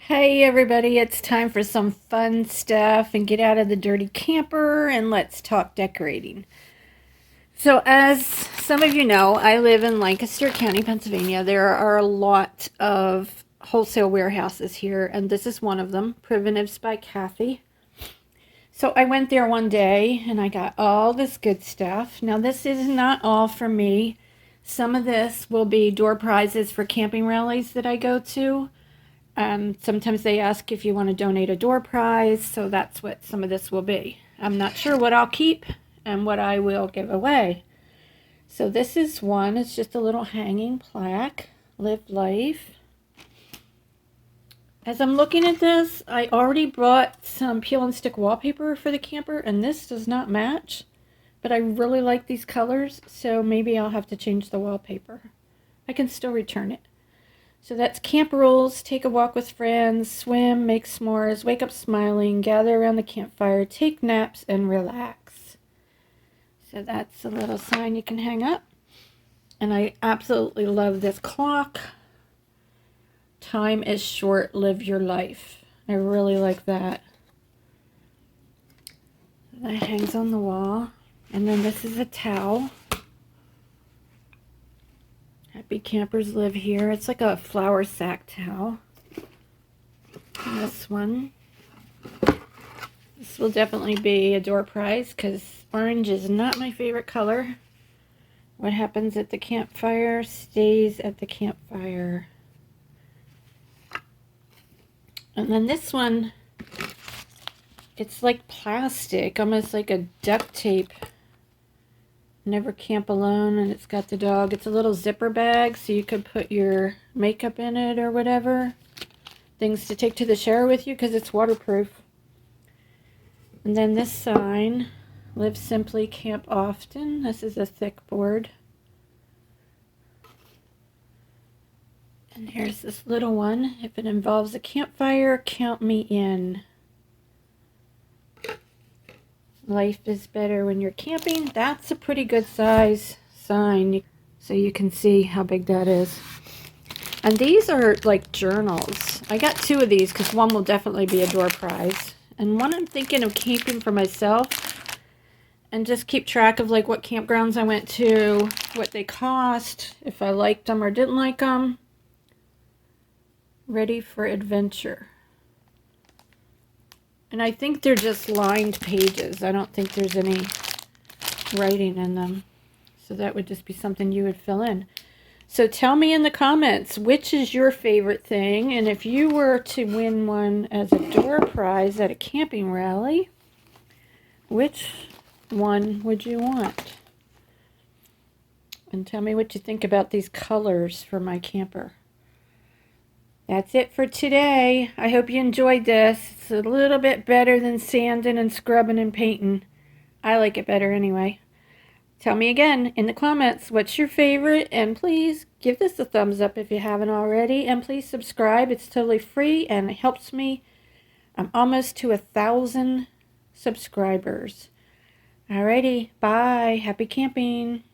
Hey everybody, it's time for some fun stuff and get out of the dirty camper and let's talk decorating. So as some of you know, I live in Lancaster County, Pennsylvania. There are a lot of wholesale warehouses here, and this is one of them, Primitives by Kathy. So I went there one day and I got all this good stuff. Now this is not all for me. Some of this will be door prizes for camping rallies that I go to. Sometimes they ask if you want to donate a door prize, so that's what some of this will be. I'm not sure what I'll keep and what I will give away. So this is one. It's just a little hanging plaque. Live life. As I'm looking at this, I already brought some peel and stick wallpaper for the camper, and this does not match. But I really like these colors, so maybe I'll have to change the wallpaper. I can still return it. So that's camp rules: take a walk with friends, swim, make s'mores, wake up smiling, gather around the campfire, take naps, and relax. So that's a little sign you can hang up. And I absolutely love this clock. Time is short, live your life. I really like that. That hangs on the wall. And then this is a towel. Happy campers live here. It's like a flour sack towel. And this one. This will definitely be a door prize because orange is not my favorite color. What happens at the campfire stays at the campfire. And then this one, it's like plastic, almost like a duct tape. Never camp alone, and it's got the dog. It's a little zipper bag, so you could put your makeup in it or whatever. Things to take to the shower with you because it's waterproof. And then this sign, live simply, camp often. This is a thick board. And here's this little one. If it involves a campfire, count me in. Life is better when you're camping. That's a pretty good size sign, so you can see how big that is. And these are like journals. I got two of these because one will definitely be a door prize. And one I'm thinking of keeping for myself and just keep track of like what campgrounds I went to, what they cost, if I liked them or didn't like them. Ready for adventure. And I think they're just lined pages. I don't think there's any writing in them. So that would just be something you would fill in. So tell me in the comments, which is your favorite thing? And if you were to win one as a door prize at a camping rally, which one would you want? And tell me what you think about these colors for my camper. That's it for today. I hope you enjoyed this. It's a little bit better than sanding and scrubbing and painting. I like it better anyway. Tell me again in the comments what's your favorite, and please give this a thumbs up if you haven't already, and please subscribe. It's totally free and it helps me. I'm almost to 1,000 subscribers. Alrighty, bye. Happy camping.